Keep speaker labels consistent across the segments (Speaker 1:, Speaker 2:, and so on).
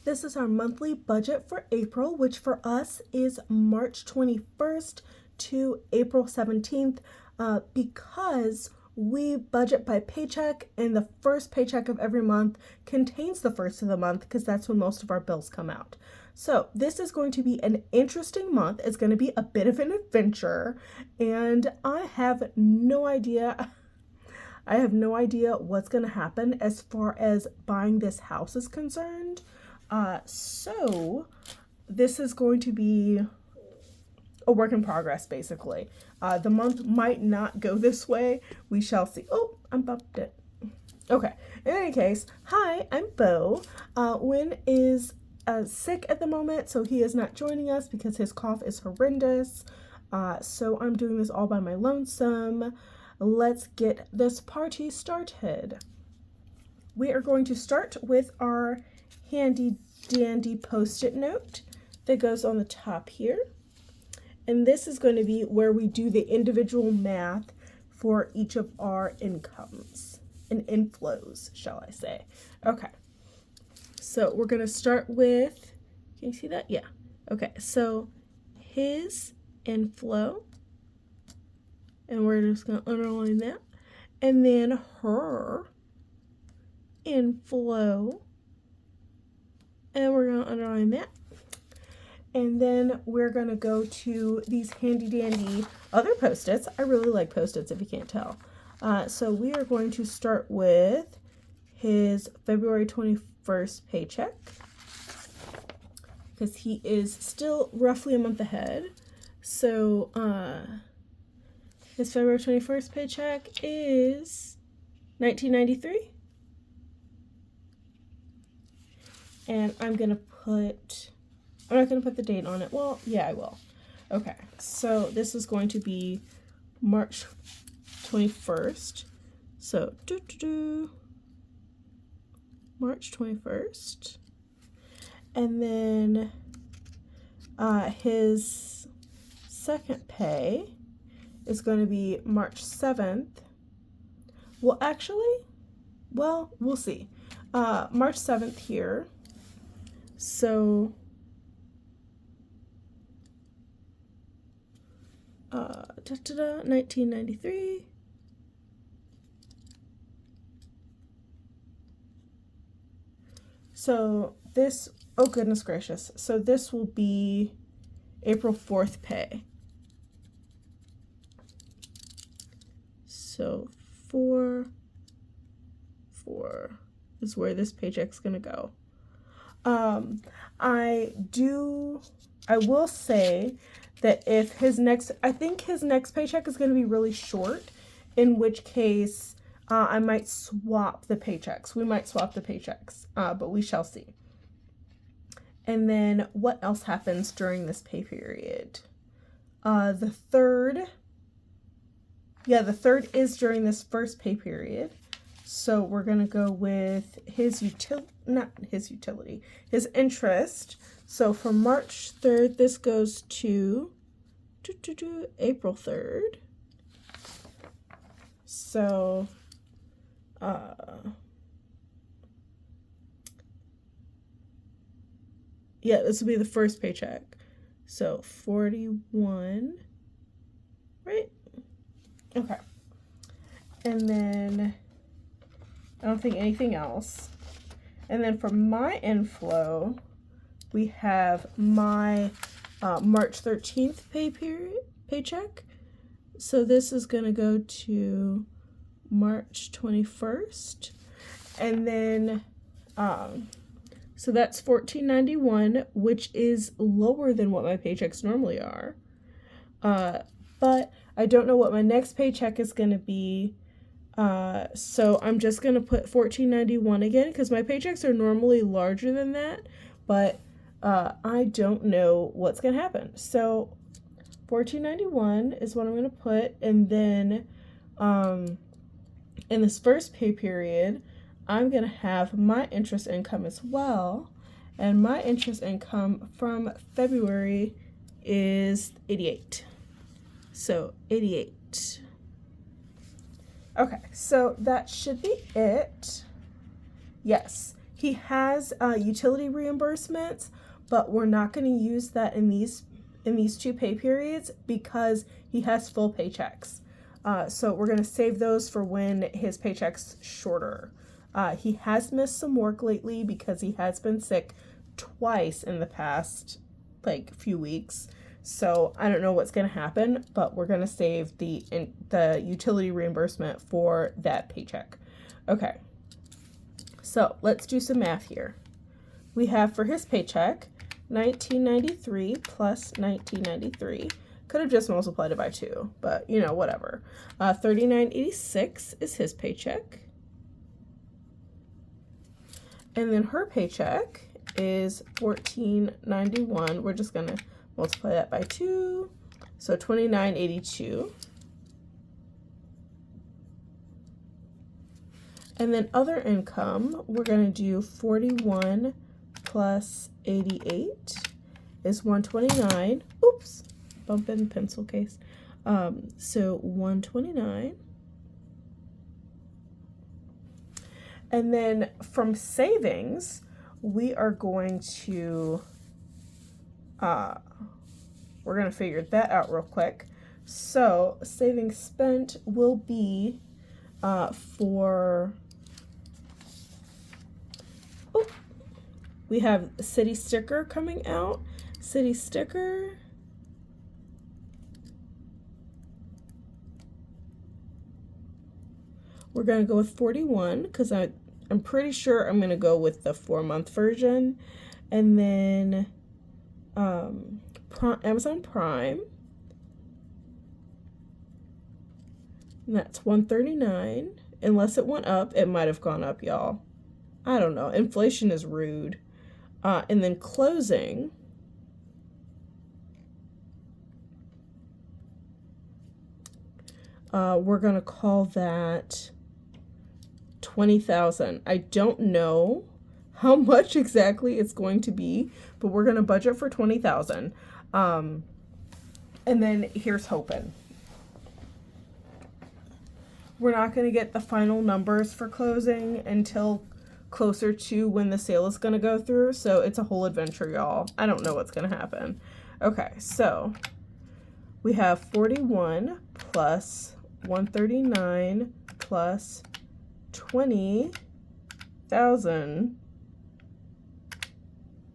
Speaker 1: This is our monthly budget for April, which for us is March 21st to April 17th, because we budget by paycheck, and the first paycheck of every month contains the first of the month because that's when most of our bills come out. So this is going to be an interesting month. It's going to be a bit of an adventure, and I have no idea what's going to happen as far as buying this house is concerned. So this is going to be a work in progress, basically. The month might not go this way. We shall see. Oh, I bumped it. Okay. In any case, hi, I'm Bo. Wynn is sick at the moment, so he is not joining us because his cough is horrendous. So I'm doing this all by my lonesome. Let's get this party started. We are going to start with our handy dandy post-it note that goes on the top here. And this is going to be where we do the individual math for each of our incomes and inflows, shall I say. Okay. So we're going to start with, can you see that? Yeah. Okay. So his inflow, and we're just going to underline that. And then her inflow, and we're going to underline that. And then we're going to go to these handy dandy other post-its. I really like post-its if you can't tell. So we are going to start with his February 21st paycheck, because he is still roughly a month ahead. So his February 21st paycheck is $19.93. And I'm not going to put the date on it. Well, yeah, I will. Okay, so this is going to be March 21st. So, March 21st. And then his second pay is going to be March 7th. Well, actually, we'll see. March 7th here. So, 1993. So this, oh goodness gracious. So this will be April 4th pay. So 4 is where this paycheck's gonna go. I will say that if I think his next paycheck is going to be really short, in which case I might swap the paychecks. We might swap the paychecks, but we shall see. And then what else happens during this pay period? The third is during this first pay period. So we're going to go with his interest. So from March 3rd, this goes to April 3rd. So, this will be the first paycheck. So 41, right? Okay. And then I don't think anything else. And then for my inflow, we have my March 13th paycheck. So this is going to go to March 21st. And then, so that's $14.91, which is lower than what my paychecks normally are. But I don't know what my next paycheck is going to be. So I'm just going to put $14.91 again, because my paychecks are normally larger than that, but I don't know what's going to happen. So $14.91 is what I'm going to put, and then in this first pay period, I'm going to have my interest income as well, and my interest income from February is $88. So $88. Okay, so that should be it. Yes, he has utility reimbursements, but we're not going to use that in these two pay periods because he has full paychecks. So we're going to save those for when his paycheck's shorter. He has missed some work lately because he has been sick twice in the past few weeks. So I don't know what's going to happen, but we're going to save the utility reimbursement for that paycheck. Okay. So let's do some math here. We have for his paycheck, $19.93 plus $19.93. Could have just multiplied it by 2, but whatever. $39.86 is his paycheck. And then her paycheck is $14.91. We're just going to multiply that by 2. So $29.82. And then other income, we're going to do 41 plus 88 is 129. Oops, bump in pencil case. So 129. And then from savings, we are going to, we're going to figure that out real quick. So savings spent will be we have City Sticker coming out. City Sticker. We're going to go with 41 because I'm pretty sure I'm going to go with the 4-month version. And then Amazon Prime. And that's $139. Unless it went up, it might have gone up, y'all. I don't know. Inflation is rude. And then closing. We're going to call that $20,000. I don't know how much exactly it's going to be, but we're going to budget for $20,000. And then here's hoping. We're not going to get the final numbers for closing until closer to when the sale is going to go through, so it's a whole adventure, y'all. I don't know what's going to happen. Okay, so we have 41 plus 139 plus 20,000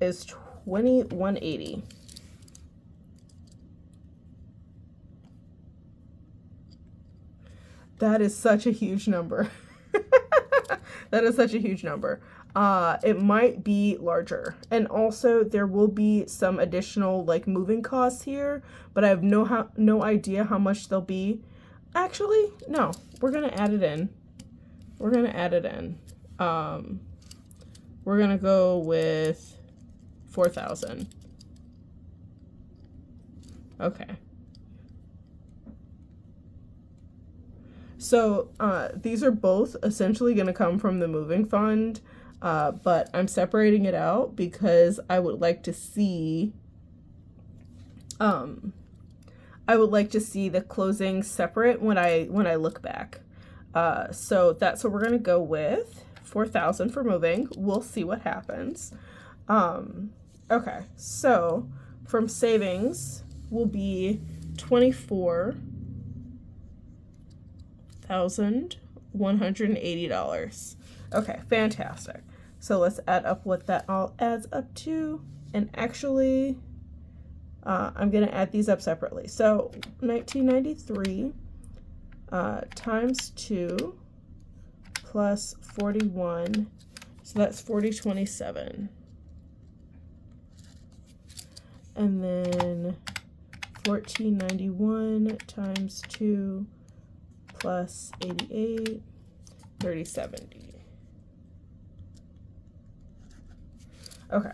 Speaker 1: is 2180. That is such a huge number. That is such a huge number. It might be larger. And also there will be some additional moving costs here, but I have no idea how much they'll be. Actually, no, we're going to add it in. We're going to add it in. We're going to go with 4,000. Okay. So these are both essentially going to come from the moving fund, but I'm separating it out because I would like to see the closing separate when I look back. So that's what we're going to go with. 4,000 for moving. We'll see what happens. Okay, so from savings will be $24,180. Okay, fantastic. So let's add up what that all adds up to. And actually, I'm going to add these up separately. So 1993 times 2 plus 41. So that's 4027. And then 1491 times 2 plus 88, 3070. Okay.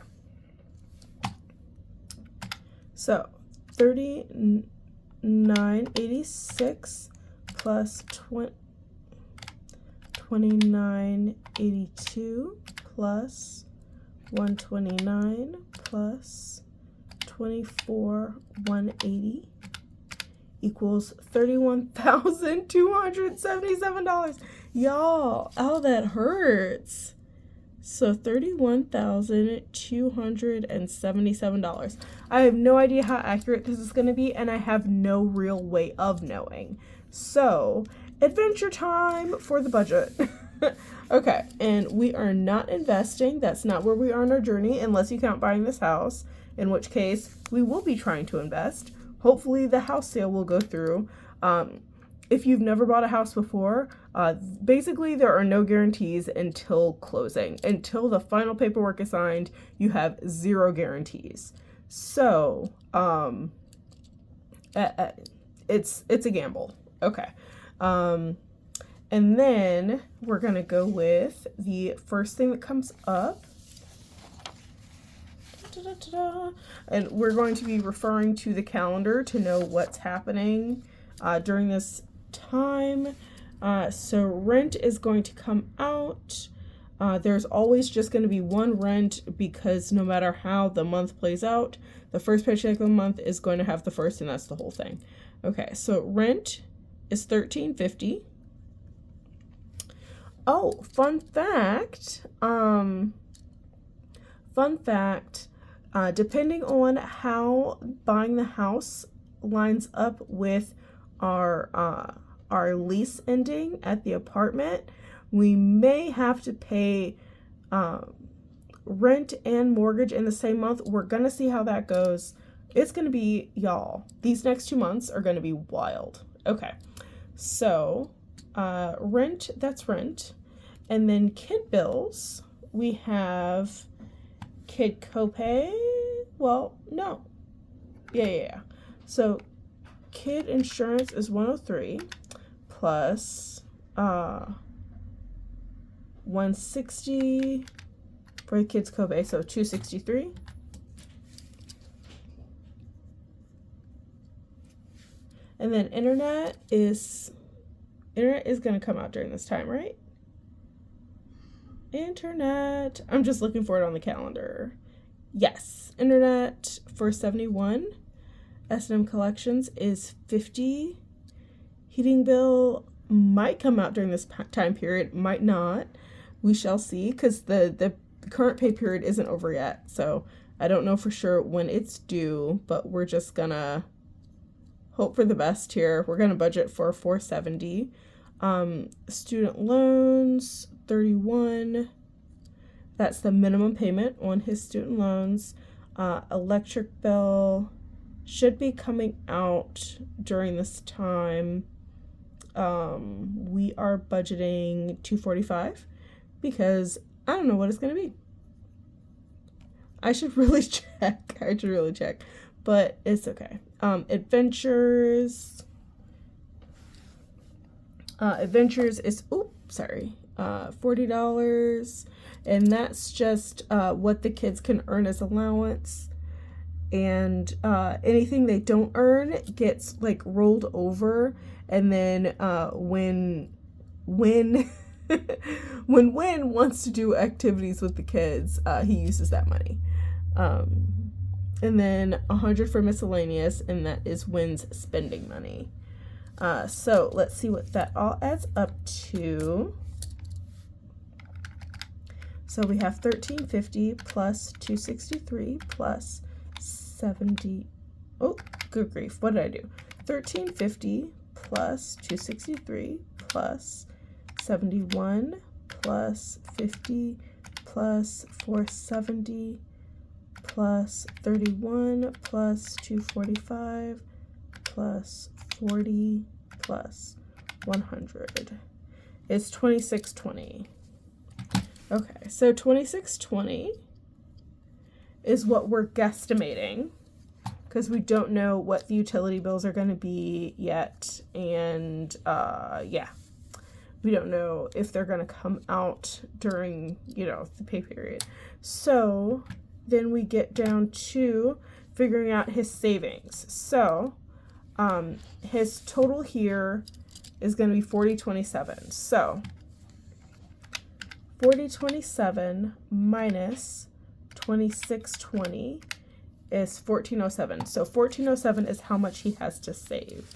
Speaker 1: So 3986 plus 2982 plus 129 plus 24,180 equals $31,277. Y'all, oh, that hurts. So $31,277. I have no idea how accurate this is going to be, and I have no real way of knowing. So, adventure time for the budget. Okay, and we are not investing. That's not where we are on our journey, unless you count buying this house, in which case we will be trying to invest. Hopefully the house sale will go through. If you've never bought a house before, basically there are no guarantees until closing. Until the final paperwork is signed, you have 0 guarantees. So, it's a gamble. Okay. And then we're going to go with the first thing that comes up. And we're going to be referring to the calendar to know what's happening during this time. So rent is going to come out. There's always just going to be one rent, because no matter how the month plays out, the first paycheck of the month is going to have the first, and that's the whole thing. Okay, so rent is $1,350. Oh, fun fact, depending on how buying the house lines up with our lease ending at the apartment, we may have to pay rent and mortgage in the same month. We're gonna see how that goes. It's gonna be, y'all, these next 2 months are gonna be wild. Okay, so rent, that's rent. And then kid bills, we have kid copay. Well, no. Yeah. So kid insurance is $103 plus $160 for the kids copay, so $263. And then internet is going to come out during this time, right? Internet. I'm just looking for it on the calendar. Yes, internet for $71. S&M Collections is $50. Heating bill might come out during this time period, might not. We shall see, because the current pay period isn't over yet, so I don't know for sure when it's due, but we're just gonna hope for the best here. We're gonna budget for $470. Student loans, $31. That's the minimum payment on his student loans. Electric bill should be coming out during this time. We are budgeting $245 because I don't know what it's going to be. I should really check. But it's okay. Adventures is, $40. And that's just what the kids can earn as allowance. And anything they don't earn gets like rolled over. And then when Win wants to do activities with the kids, he uses that money. And then $100 for miscellaneous, and that is Win's spending money. So let's see what that all adds up to. So we have $1,350 plus $263 plus 70. Oh, good grief! What did I do? $1,350 plus $263 plus 71 plus 50 plus 470 plus 31 plus 245 plus 40 plus 100 is 2620. Okay, so 2620 is what we're guesstimating, because we don't know what the utility bills are going to be yet, and we don't know if they're going to come out during, the pay period. So then we get down to figuring out his savings. So his total here is going to be $40.27. So $40.27 minus $26.20 is $14.07. So $14.07 is how much he has to save.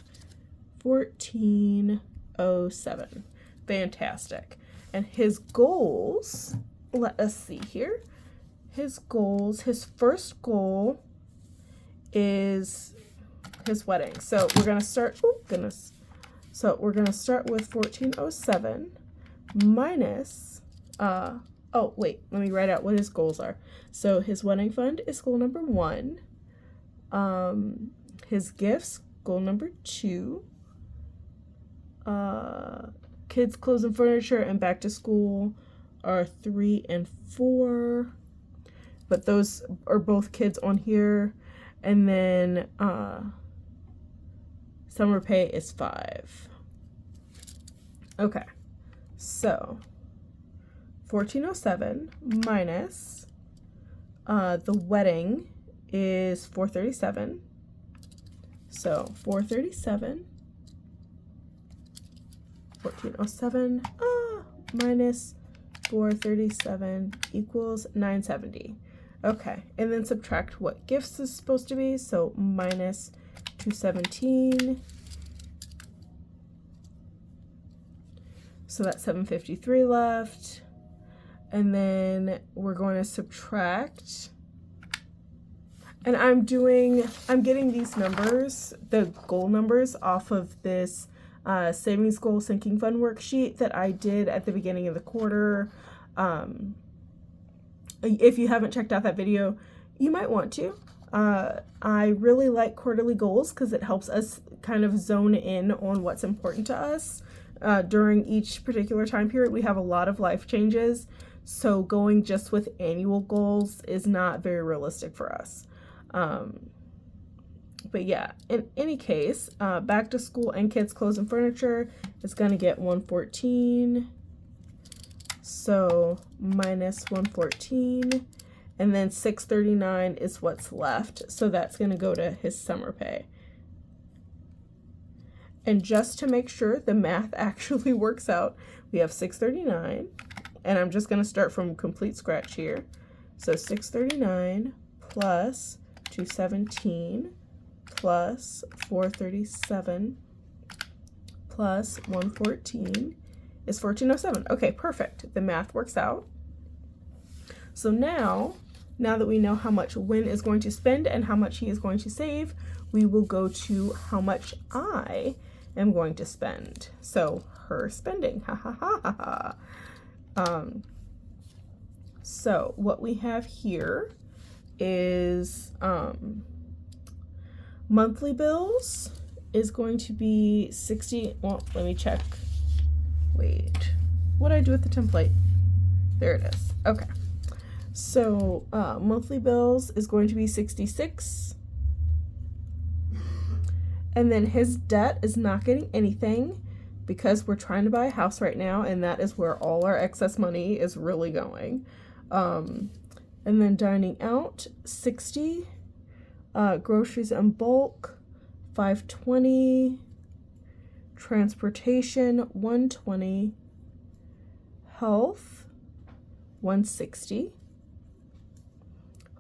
Speaker 1: $14.07. Fantastic. And his goals let us see here. His goals, his first goal is his wedding. So we're going to start, oh goodness. So we're going to start with 1407 minus, oh wait, let me write out what his goals are. So his wedding fund is goal number 1. His gifts, goal number 2. Kids, clothes and furniture, and back to school are 3 and 4. But those are both kids on here. And then summer pay is 5. Okay, so 1407 minus the wedding is 437. So 437, 1407 minus 437 equals 970. Okay, and then subtract what gifts is supposed to be. So minus 217. So that's 753 left. And then we're going to subtract. And I'm getting these numbers, the goal numbers, off of this savings goal sinking fund worksheet that I did at the beginning of the quarter. If you haven't checked out that video, you might want to. I really like quarterly goals because it helps us kind of zone in on what's important to us. During each particular time period, we have a lot of life changes, so going just with annual goals is not very realistic for us. But yeah, in any case, back to school and kids, clothes and furniture is going to get 114. So minus 114, and then 639 is what's left. So that's going to go to his summer pay. And just to make sure the math actually works out, we have 639, and I'm just going to start from complete scratch here. So 639 plus 217 plus 437 plus 114 is 1407. Okay, perfect. The math works out. So now that we know how much Win is going to spend and how much he is going to save, we will go to how much I am going to spend. So her spending. Ha ha ha ha ha. So what we have here is monthly bills is going to be 60. Well, let me check. Wait, what did I do with the template? There it is. Okay. So monthly bills is going to be 66. And then his debt is not getting anything because we're trying to buy a house right now, and that is where all our excess money is really going. And then dining out, 60. Groceries in bulk, 520. Transportation, 120. Health, 160.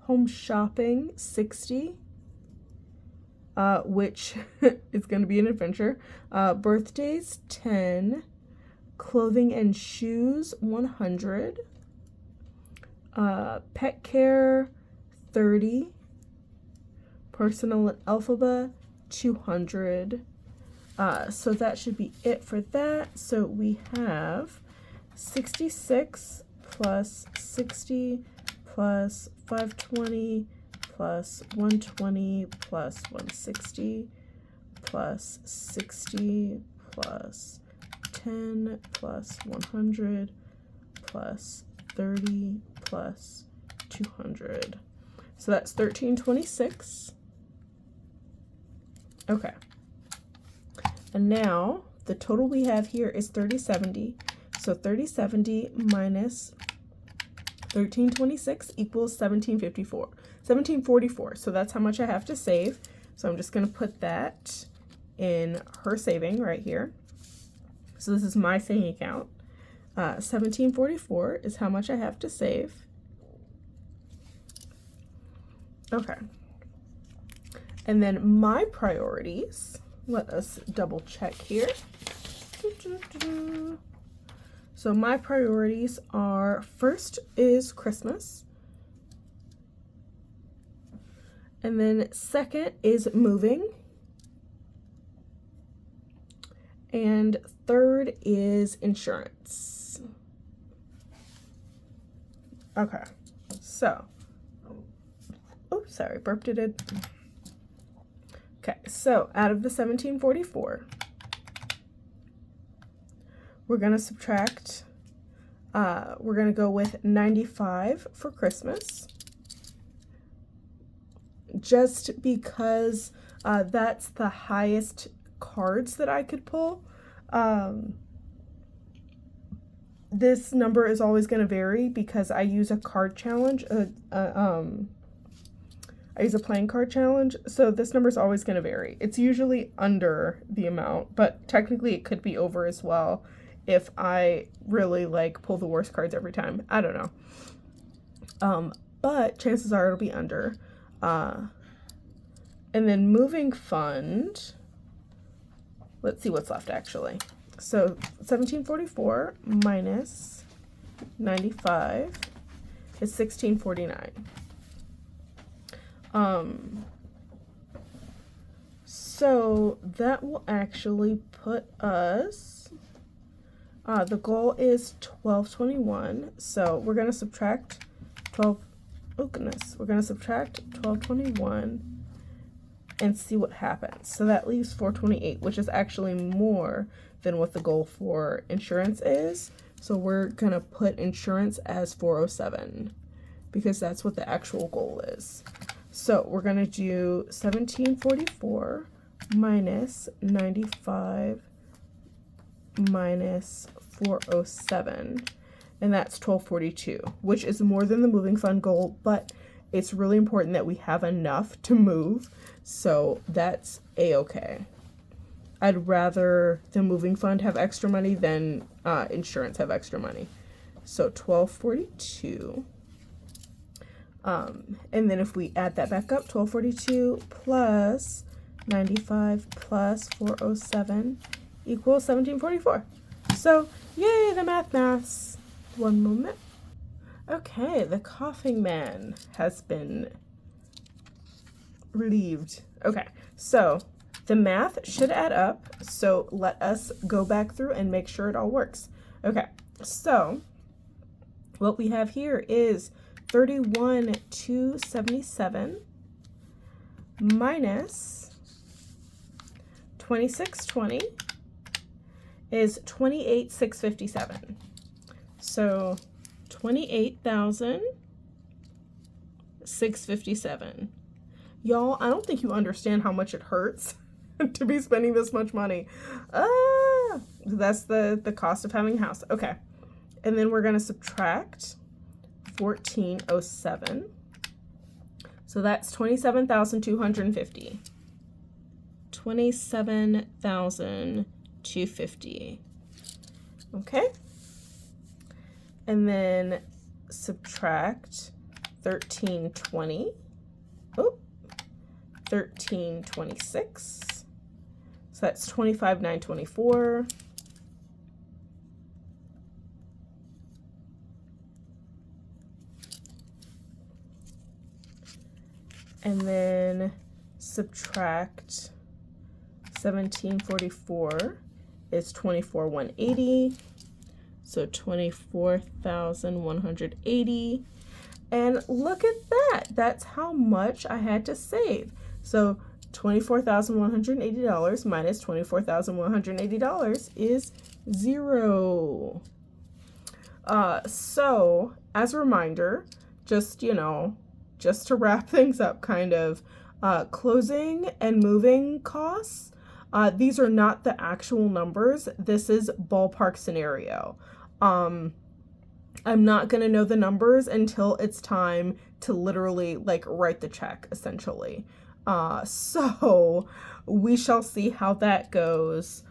Speaker 1: Home shopping, 60. Which is going to be an adventure. Birthdays, 10. Clothing and shoes, 100. Pet care, 30. Personal and Alphaba, 200. So that should be it for that. So we have 66 plus 60 plus 520 plus 120 plus 160 plus 60 plus 10 plus 100 plus 30 plus 200. So that's 1326. Okay. And now the total we have here is 3070. So 3070 minus 1326 equals 1744. So that's how much I have to save. So I'm just going to put that in her saving right here. So this is my saving account. 1744 is how much I have to save. Okay. And then my priorities, let us double check here. So my priorities are, first is Christmas. And then second is moving. And third is insurance. Okay, so, oops, sorry, burped it. Okay, so out of the 1744, we're going to subtract, we're going to go with 95 for Christmas, just because that's the highest cards that I could pull. This number is always going to vary because I use a card challenge, I use a playing card challenge, so this number is always going to vary. It's usually under the amount, but technically it could be over as well if I really like pull the worst cards every time. I don't know. But chances are it'll be under. And then moving fund, let's see what's left actually. So 1744 minus 95 is 1649. So that will actually put us, the goal is 1221. So we're going to subtract 12, oh goodness, we're going to subtract 1221 and see what happens. So that leaves 428, which is actually more than what the goal for insurance is. So we're going to put insurance as 407 because that's what the actual goal is. So we're going to do 1744 minus 95 minus 407, and that's 1242, which is more than the moving fund goal, but it's really important that we have enough to move, so that's a-okay. I'd rather the moving fund have extra money than insurance have extra money. So 1242. And then if we add that back up, 1242 plus 95 plus 407 equals 1744. So, yay, the maths. One moment. Okay, the coughing man has been relieved. Okay, so the math should add up. So let us go back through and make sure it all works. Okay, so what we have here is 31,277 minus 2620 is 28,657. So 28,657. Y'all, I don't think you understand how much it hurts to be spending this much money. That's the cost of having a house. Okay. And then we're going to subtract 1407. So that's 27,250. 27,250. Okay. And then subtract 1320. Oh, 1326. So that's 25,924. And then subtract 1744 is 24,180. So 24,180. And look at that. That's how much I had to save. So $24,180 minus $24,180 is $0. So as a reminder, just to wrap things up kind of, closing and moving costs, these are not the actual numbers. This is ballpark scenario. I'm not going to know the numbers until it's time to literally write the check, essentially. So we shall see how that goes.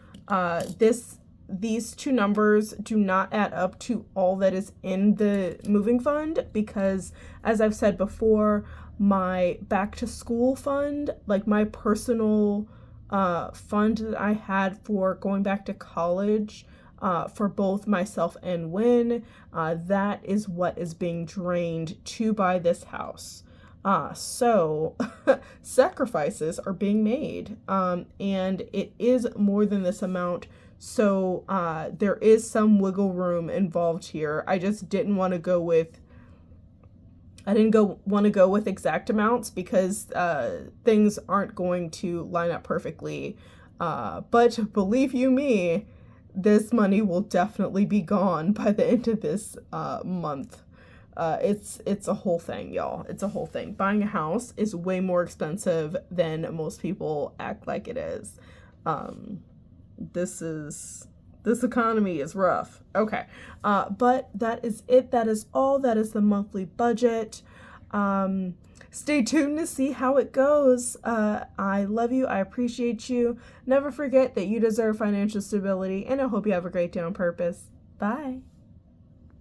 Speaker 1: These two numbers do not add up to all that is in the moving fund because, as I've said before, my back to school fund, my personal fund that I had for going back to college, for both myself and Win. That is what is being drained to buy this house. So sacrifices are being made, and it is more than this amount. So there is some wiggle room involved here. I just didn't want to go with exact amounts because things aren't going to line up perfectly. But believe you me, this money will definitely be gone by the end of this month. It's a whole thing, y'all. It's a whole thing. Buying a house is way more expensive than most people act like it is. This economy is rough. Okay. But that is it. That is all. That is the monthly budget. Stay tuned to see how it goes. I love you. I appreciate you. Never forget that you deserve financial stability, and I hope you have a great day on purpose. Bye.